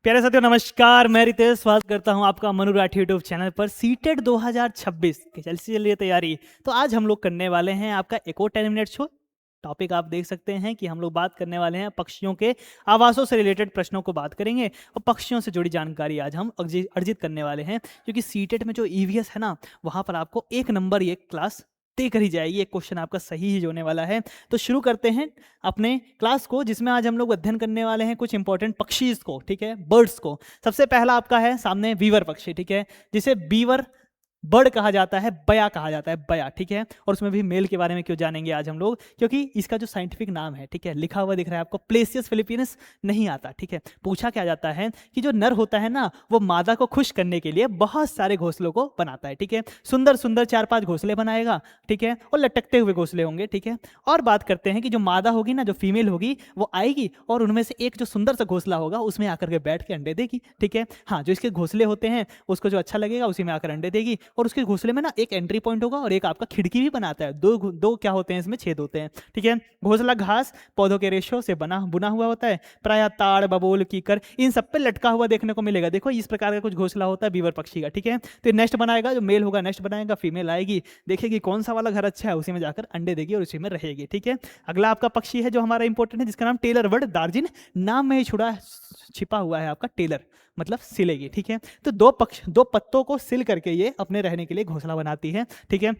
प्यारे साथियों नमस्कार, मैं रितेश स्वागत करता हूं आपका मनु राठी यूट्यूब चैनल पर। सीटेट 2026 की चल रही है तैयारी। तो आज हम लोग करने वाले हैं आपका एक और 10 मिनट शो। टॉपिक आप देख सकते हैं कि हम लोग बात करने वाले हैं पक्षियों के आवासों से रिलेटेड प्रश्नों को बात करेंगे और पक्षियों से जुड़ी जानकारी आज हम अर्जित करने वाले हैं, क्योंकि सीटेट में जो ईवीएस है ना, वहाँ पर आपको 1 नंबर ये क्लास तय करी जाएगी। एक क्वेश्चन आपका सही ही होने वाला है। तो शुरू करते हैं अपने क्लास को, जिसमें आज हम लोग अध्ययन करने वाले हैं कुछ इंपॉर्टेंट पक्षीज को, ठीक है, बर्ड्स को। सबसे पहला आपका है सामने बीवर पक्षी, ठीक है, जिसे बीवर बर्ड कहा जाता है, बया कहा जाता है, बया, ठीक है। और उसमें भी मेल के बारे में क्यों जानेंगे आज हम लोग, क्योंकि इसका जो साइंटिफिक नाम है, ठीक है, लिखा हुआ दिख रहा है आपको, प्लेसियस फिलिपीनस नहीं आता, ठीक है। पूछा क्या जाता है कि जो नर होता है ना, वो मादा को खुश करने के लिए बहुत सारे घोंसलों को बनाता है, ठीक है। सुंदर सुंदर 4-5 घोंसले बनाएगा, ठीक है, और लटकते हुए घोंसले होंगे, ठीक है। और बात करते हैं कि जो मादा होगी ना, जो फीमेल होगी, वो आएगी और उनमें से एक जो सुंदर सा घोंसला होगा उसमें आकर के बैठ के अंडे देगी, ठीक है। हाँ, जो इसके घोंसले होते हैं उसको जो अच्छा लगेगा उसी में आकर अंडे देगी। और उसके घोंसले में ना एक एंट्री पॉइंट होगा और एक आपका खिड़की भी बनाता है। दो क्या होते हैं इसमें, छेद होते हैं, ठीक है। घोंसला घास पौधों के रेशों से बुना हुआ होता है। प्रायः ताड़, बबूल, कीकर, इन सब पे लटका हुआ देखने को मिलेगा। देखो इस प्रकार का कुछ घोंसला होता है बीवर पक्षी का, ठीक है। तो नेस्ट बनाएगा, जो मेल होगा नेस्ट बनाएगा, फीमेल आएगी, देखेगी कौन सा वाला घर अच्छा है, उसी में जाकर अंडे देगी और उसी में रहेगी, ठीक है। अगला आपका पक्षी है जो हमारा इंपॉर्टेंट है, जिसका नाम टेलर बर्ड, दार्जिन नाम में ही छिपा हुआ है आपका टेलर, मतलब सिलेगी, ठीक है। तो दो पत्तों को सिल करके ये अपने रहने के लिए घोंसला बनाती है, ठीक है।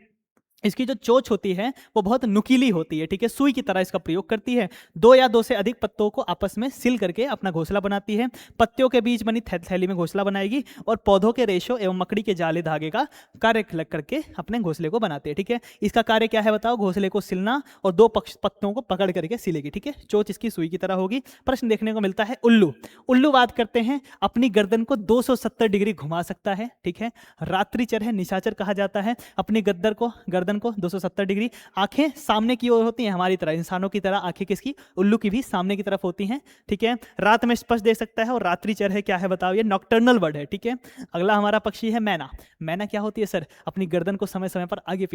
इसकी जो चोंच होती है वो बहुत नुकीली होती है, ठीक है, सुई की तरह इसका प्रयोग करती है। 2 या 2 से अधिक पत्तों को आपस में सिल करके अपना घोंसला बनाती है। पत्तियों के बीच बनी थैली में घोंसला बनाएगी और पौधों के रेशों एवं मकड़ी के जाले धागे का कार्य लग करके अपने घोंसले को बनाती है, ठीक है। इसका कार्य क्या है बताओ, घोंसले को सिलना और 2 पत्तों को पकड़ करके सिलेगी, ठीक है। चोंच इसकी सुई की तरह होगी। प्रश्न देखने को मिलता है उल्लू। उल्लू बात करते हैं अपनी गर्दन को 270 डिग्री घुमा सकता है, ठीक है। रात्रिचर है, निशाचर कहा जाता है। अपनी गर्दन को 270 डिग्री। आंखें सामने की ओर होती हैं, हमारी तरह, इंसानों की तरह आंखें किसकी, उल्लू की भी सामने की तरफ होती हैं, ठीक है। रात में स्पष्ट देख सकता है और रात्रिचर है, क्या है बताओ, ये नॉकटर्नल बर्ड है, ठीक है। अगला हमारा पक्षी है मैना। मैना क्या होती है सर, अपनी गर्दन को समय समय पर आगे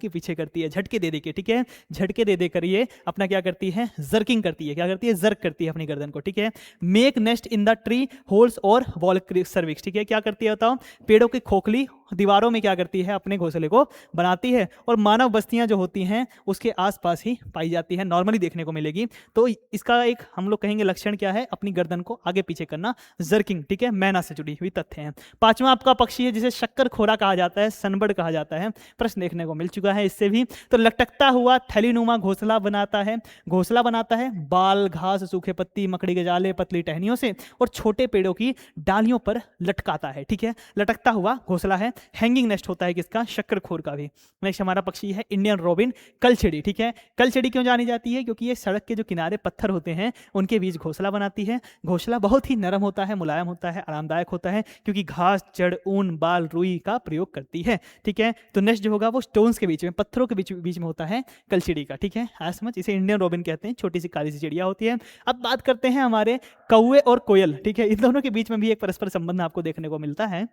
पीछे करती है, झटके दे के, ठीक है। झटके दे कर ये अपना क्या करती है, जर्किंग करती है। क्या करती है, जर्क करती है अपनी गर्दन को, ठीक है। Make nest in the tree holes और वॉल सर्विक्स, ठीक है। क्या करती है बताओ, पेड़ों की खोखली दीवारों में क्या करती है, अपने घोंसले को बनाती है। और मानव बस्तियां जो होती हैं उसके आसपास ही पाई जाती है, नॉर्मली देखने को मिलेगी। तो इसका एक हम लोग कहेंगे लक्षण क्या है, अपनी गर्दन को आगे पीछे करना, जर्किंग, ठीक है। मैना से जुड़ी हुई तथ्य हैं। 5वां आपका पक्षी है जिसे शक्कर खोरा कहा जाता है, सनबर्ड कहा जाता है। प्रश्न देखने को मिल चुका है इससे भी। तो लटकता हुआ थैलीनुमा घोंसला बनाता है बाल, घास, सूखे पत्ती, मकड़ी के जाले, पतली टहनियों से और छोटे पेड़ों की डालियों पर लटकाता है, ठीक है। लटकता हुआ घोंसला है। हैंगिंग नेस्ट होता है किसका, शक्करखोर का भी। नेक्स्ट हमारा पक्षी है इंडियन रॉबिन, कलछड़ी, ठीक है। कलछड़ी क्यों जानी जाती है, क्योंकि ये सड़क के जो किनारे पत्थर होते हैं उनके बीच घोंसला बनाती है। घोंसला बहुत ही नरम होता है, मुलायम होता है, आरामदायक होता है, क्योंकि घास, जड़, ऊन, बाल, रुई का प्रयोग करती है, ठीक है। तो नेक्स्ट जो होगा वो स्टोन्स के बीच में, पत्थरों के बीच में होता है कलछड़ी का, ठीक है। आज समझ, इसे इंडियन रॉबिन कहते हैं, छोटी सी काली सी चिड़िया होती है। अब बात करते हैं हमारे कौवे और कोयल, ठीक है। इन दोनों के बीच में भी एक परस्पर संबंध आपको देखने को मिलता है।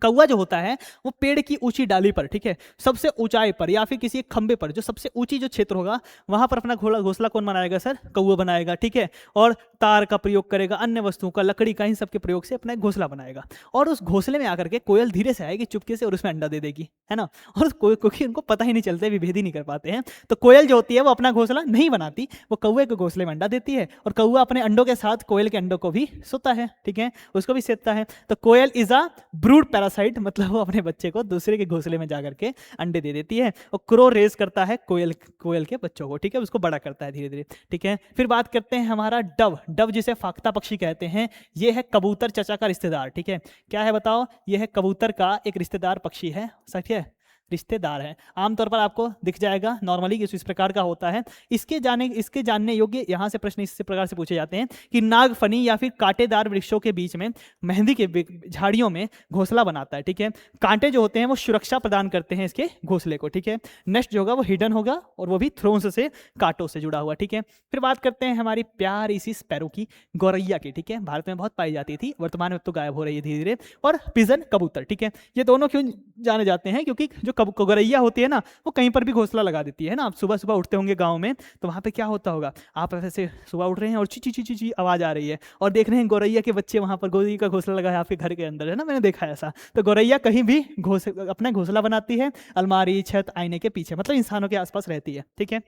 कौवा जो होता है वो पेड़ की ऊंची डाली पर, ठीक है, सबसे ऊंचाई पर या फिर किसी एक खंबे पर, जो सबसे ऊंची जो क्षेत्र होगा वहां पर अपना घोंसला कौन बनाएगा सर, कौवा बनाएगा, ठीक है। और तार का प्रयोग करेगा, अन्य वस्तुओं का, लकड़ी का, इन सब के प्रयोग से अपना एक घोंसला बनाएगा। और उस घोंसले में आकर के कोयल धीरे से आएगी चुपके से और उसमें अंडा दे देगी, है ना। और क्योंकि उनको पता ही नहीं चलता, विभेद ही नहीं कर पाते हैं, तो कोयल जो होती है वो अपना घोंसला नहीं बनाती, वो कौवे के घोंसले में अंडा देती है। और कौवा अपने अंडों के साथ कोयल के अंडों को भी सोता है, ठीक है, उसको भी सेता है। तो कोयल इज अ ब्रूड पैरासाइट, मतलब वो अपने बच्चे को दूसरे के घोंसले में जाकर के अंडे दे देती है। और क्रो रेज करता है कोयल के बच्चों को, ठीक है, उसको बड़ा करता है धीरे धीरे, ठीक है। फिर बात करते हैं हमारा डव जिसे फाख्ता पक्षी कहते हैं। ये है कबूतर चचा का रिश्तेदार, ठीक है। क्या है बताओ, ये है कबूतर का एक रिश्तेदार पक्षी है, सच है, रिश्तेदार है। आमतौर पर आपको दिख जाएगा नॉर्मली कि इस प्रकार का होता है। इसके जानने योग्य यहाँ से प्रश्न इस प्रकार से पूछे जाते हैं कि नागफनी या फिर कांटेदार वृक्षों के बीच में, मेहंदी के झाड़ियों में घोंसला बनाता है, ठीक है। कांटे जो होते हैं वो सुरक्षा प्रदान करते हैं इसके घोंसले को, ठीक है। नेक्स्ट जो होगा वो हिडन होगा और वो भी थ्रोन्स से, कांटों से जुड़ा हुआ, ठीक है। फिर बात करते हैं हमारी प्यारी सी स्पैरो की, गौरैया की, ठीक है। भारत में बहुत पाई जाती थी, वर्तमान में तो गायब हो रही है धीरे धीरे। और पिजन कबूतर, ठीक है। ये दोनों क्यों जाने जाते हैं, क्योंकि जो गौरैया होती है ना, वो कहीं पर भी घोंसला लगा देती है ना। आप सुबह सुबह उठते होंगे गाँव में, तो वहाँ पे क्या होता होगा, आप ऐसे सुबह उठ रहे हैं और ची ची ची ची ची आवाज़ आ रही है और देख रहे हैं गौरैया के बच्चे वहाँ पर गौरैया का घोंसला लगा है आपके घर के अंदर, है ना, मैंने देखा है ऐसा। तो गौरैया कहीं भी अपना घोंसला बनाती है अलमारी, छत, आईने के पीछे, मतलब इंसानों के आसपास रहती है, ठीक है।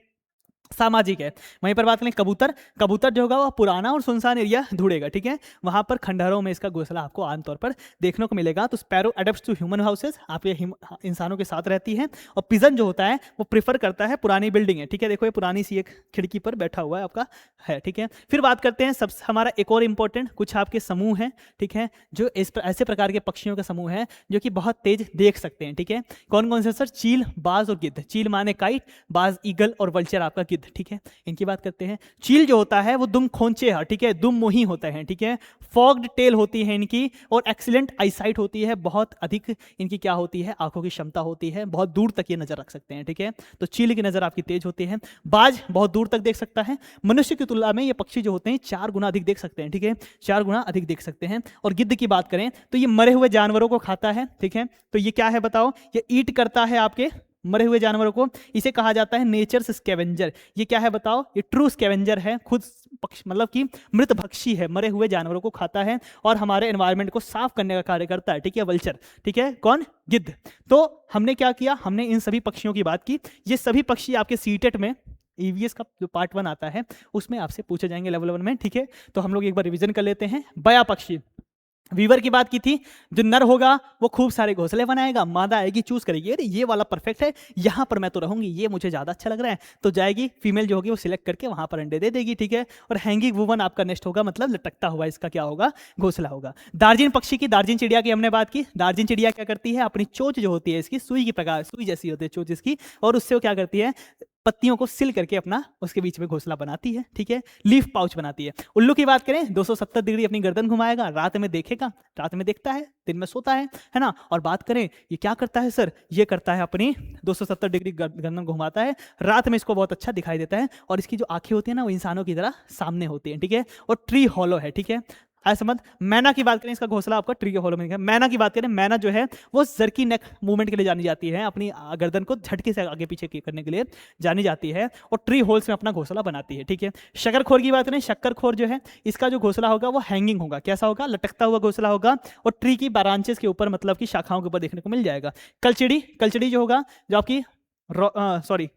सामाजिक है। वहीं पर बात करें कबूतर, कबूतर जो होगा वह पुराना और सुनसान एरिया ढूंढेगा, ठीक है। वहां पर खंडहरों में इसका घोंसला आपको आमतौर पर देखने को मिलेगा। तो स्पैरो अडेप्ट्स टू ह्यूमन हाउसेस, आप ये इंसानों के साथ रहती है। और पिजन जो होता है वो प्रीफर करता है पुरानी बिल्डिंग है, ठीक है। देखो ये पुरानी सी एक खिड़की पर बैठा हुआ है आपका, है, ठीक है। फिर बात करते हैं सब हमारा एक और इंपॉर्टेंट कुछ आपके समूह हैं, ठीक है, जो ऐसे प्रकार के पक्षियों का समूह है जो कि बहुत तेज देख सकते हैं, ठीक है। कौन कौन से सर? चील, बाज और गिद्ध। चील माने काइट, बाज ईगल और वल्चर आपका गिद्ध, ठीक है। इनकी बात करते हैं। चील जो होता है वो दुम खोंचे है, ठीक है, दुम मोही होता है, ठीक है। फॉग्ड टेल होती है इनकी और एक्सीलेंट आईसाइट होती है, बहुत अधिक इनकी क्या होती है, आंखों की क्षमता होती है, बहुत दूर तक ये नजर रख सकते हैं, ठीक है। तो चील की नजर आपकी तेज होती है। बाज बहुत दूर तक देख सकता है। मनुष्य की तुलना में ये पक्षी जो होते हैं 4 गुना अधिक देख सकते हैं, ठीक है, 4 गुना अधिक देख सकते हैं। और गिद्ध की बात करें तो ये मरे हुए जानवरों को खाता है, ठीक है। तो ये क्या है बताओ? ये ईट करता है आपके मरे हुए जानवरों को। इसे कहा जाता है नेचर्स स्कैवेंजर। ये क्या है बताओ? ये ट्रू स्कैवेंजर है, खुद पक्ष मतलब कि मृत भक्षी है, मरे हुए जानवरों को खाता है और हमारे एनवायरनमेंट को साफ करने का कार्य करता है, ठीक है, वल्चर, ठीक है। कौन? गिद्ध। तो हमने क्या किया, हमने इन सभी पक्षियों की बात की। ये सभी पक्षी आपके सीटेट में ईवीएस का जो पार्ट 1 आता है उसमें आपसे पूछे जाएंगे लेवल 1 में, ठीक है। तो हम लोग एक बार रिवीजन कर लेते हैं। बया पक्षी, वीवर की बात की थी। जो नर होगा वो खूब सारे घोंसले बनाएगा, मादा आएगी चूज करेगी, अरे ये वाला परफेक्ट है, यहाँ पर मैं तो रहूंगी, ये मुझे ज्यादा अच्छा लग रहा है, तो जाएगी। फीमेल जो होगी वो सिलेक्ट करके वहां पर अंडे दे देगी, ठीक है। और हैंगिंग वुमन आपका नेक्स्ट होगा, मतलब लटकता हुआ इसका क्या होगा, घोंसला होगा। दार्जिन पक्षी की, दार्जिन चिड़िया की हमने बात की। दार्जिन चिड़िया क्या करती है, अपनी चोंच जो होती है इसकी सुई की प्रकार, सुई जैसी होती है चोंच इसकी, और उससे वो क्या करती है, पत्तियों को सिल करके अपना उसके बीच में घोंसला बनाती है, ठीक है। लीफ पाउच बनाती है। उल्लू की बात करें 270 डिग्री अपनी गर्दन घुमाएगा, रात में देखेगा, रात में देखता है, दिन में सोता है ना। और बात करें ये क्या करता है सर, ये करता है अपनी 270 डिग्री गर्दन घुमाता है, रात में इसको बहुत अच्छा दिखाई देता है और इसकी जो आंखें होती है ना वो इंसानों की तरह सामने होती है, ठीक है। और ट्री हॉलो है, ठीक है। ऐसा समझ। मैना की बात करें, इसका घोंसला आपका ट्री के हॉलो में है। मैना की बात करें, मैना जो है वो जर्की नेक मूवमेंट के लिए जानी जाती है, अपनी गर्दन को झटके से आगे पीछे करने के लिए जानी जाती है और ट्री होल्स में अपना घोंसला बनाती है, ठीक है। शकरखोर की बात करें, शक्करखोर जो है इसका जो घोंसला होगा वो हैंगिंग होगा, कैसा होगा, लटकता हुआ घोंसला होगा और ट्री की ब्रांचेस के ऊपर, मतलब की शाखाओं के ऊपर देखने को मिल जाएगा। कलचिड़ी, कलचिड़ी जो होगा, जो आपकी सॉरी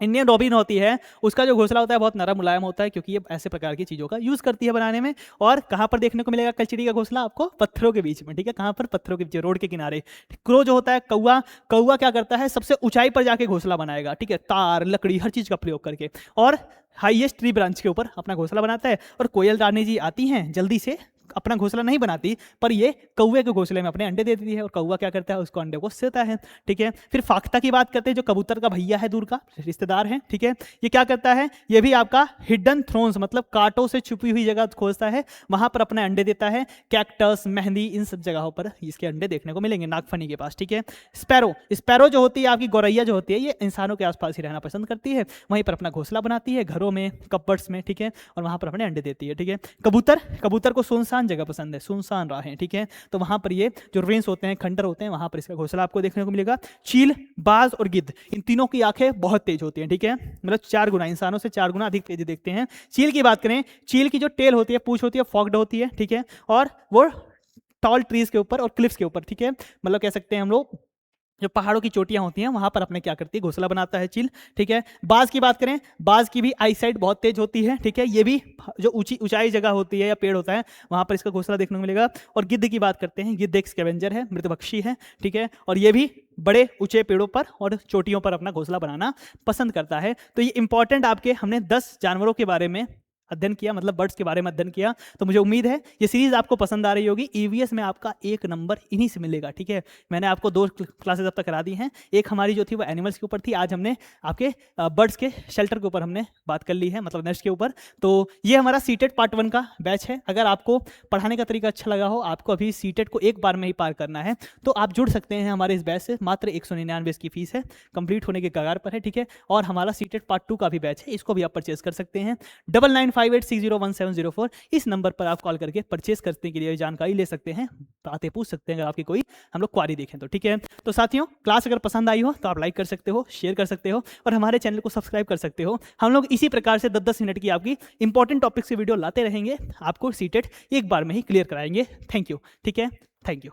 इंडियन रॉबिन होती है, उसका जो घोंसला होता है बहुत नरम मुलायम होता है, क्योंकि ये ऐसे प्रकार की चीज़ों का यूज़ करती है बनाने में। और कहाँ पर देखने को मिलेगा कलचिड़ी का घोंसला आपको? पत्थरों के बीच में, ठीक है। कहाँ पर? पत्थरों के बीच, रोड के किनारे। क्रो जो होता है, कौवा, कौवा क्या करता है, सबसे ऊंचाई पर जाके घोंसला बनाएगा, ठीक है, तार लकड़ी हर चीज़ का प्रयोग करके, और हाईएस्ट ट्री ब्रांच के ऊपर अपना घोंसला बनाता है। और कोयल रानी जी आती हैं, जल्दी से अपना घोंसला नहीं बनाती, पर ये कौवे के घोंसले में अपने अंडे दे देती है और कौवा क्या करता है, उसको अंडे को सेता है, ठीक है। फिर फाख्ता की बात करते हैं, जो कबूतर का भैया है, दूर का रिश्तेदार है, ठीक है। ये क्या करता है, ये भी आपका हिडन थ्रोन्स, मतलब कांटों से छुपी हुई जगह खोजता है, वहां पर अपने अंडे देता है। कैक्टस, मेहंदी, इन सब जगहों पर इसके अंडे देखने को मिलेंगे, नागफनी के पास, ठीक है। स्पैरो, स्पैरो जो होती है आपकी गौरैया जो होती है, ये इंसानों के आसपास ही रहना पसंद करती है, वहीं पर अपना घोंसला बनाती है, घरों में, कपबर्ड्स में, ठीक है, और वहां पर अपने अंडे देती है, ठीक है। कबूतर, कबूतर को सुनसान जगह पसंद है, सुनसान राहें, ठीक है, तो वहां पर ये जो रेंस होते हैं, खंडर होते हैं, वहां पर इसका घोंसला आपको देखने को मिलेगा। चील, बाज और गिद्ध, इन तीनों की आंखें बहुत तेज होती हैं, ठीक है, मतलब 4 गुना, इंसानों से 4 गुना अधिक तेज देखते हैं। चील की बात करें, चील की जो टेल होती है, पूंछ होती है, फॉक्ड होती है, ठीक है, और वो टॉल ट्रीज के ऊपर और क्लिफ्स के ऊपर, ठीक है, मतलब कह सकते हैं हम लोग जो पहाड़ों की चोटियां होती हैं वहां पर अपने क्या करती है, घोंसला बनाता है चील, ठीक है। बाज की बात करें, बाज की भी आईसाइट बहुत तेज होती है, ठीक है, ये भी जो ऊंचाई जगह होती है या पेड़ होता है वहां पर इसका घोंसला देखने को मिलेगा। और गिद्ध की बात करते हैं, गिद्ध एक स्कैवेंजर है, मृतभक्षी है, ठीक है, और ये भी बड़े ऊंचे पेड़ों पर और चोटियों पर अपना घोंसला बनाना पसंद करता है। तो ये इंपॉर्टेंट आपके हमने 10 जानवरों के बारे में अध्ययन किया, मतलब बर्ड्स के बारे में अध्ययन किया। तो मुझे उम्मीद है ये सीरीज आपको पसंद आ रही होगी। ईवीएस में आपका 1 नंबर इन्हीं से मिलेगा, ठीक है। मैंने आपको 2 क्लासेस अब तक करा दी हैं, एक हमारी जो थी वो एनिमल्स के ऊपर थी, आज हमने आपके बर्ड्स के शेल्टर के ऊपर हमने बात कर ली है, मतलब नेस्ट के ऊपर। तो ये हमारा सीटेट पार्ट 1 का बैच है। अगर आपको पढ़ाने का तरीका अच्छा लगा हो, आपको अभी सीटेट को एक बार में ही पार करना है, तो आप जुड़ सकते हैं हमारे इस बैच से। मात्र 199 इसकी फीस है, कंप्लीट होने के कगार पर है, ठीक है। और हमारा सीटेट पार्ट 2 का भी बैच है, इसको भी आप परचेज कर सकते हैं। 99 7958601704 इस नंबर पर आप कॉल करके परचेस करने के लिए जानकारी ले सकते हैं, बातें पूछ सकते हैं अगर आपकी कोई हम लोग क्वारी देखें तो। ठीक है, तो साथियों क्लास अगर पसंद आई हो तो आप लाइक कर सकते हो, शेयर कर सकते हो और हमारे चैनल को सब्सक्राइब कर सकते हो। हम लोग इसी प्रकार से 10-10 मिनट की आपकी इंपॉर्टेंट टॉपिक से वीडियो लाते रहेंगे, आपको सीटेट एक बार में ही क्लियर कराएंगे। Thank you. ठीक है, थैंक यू।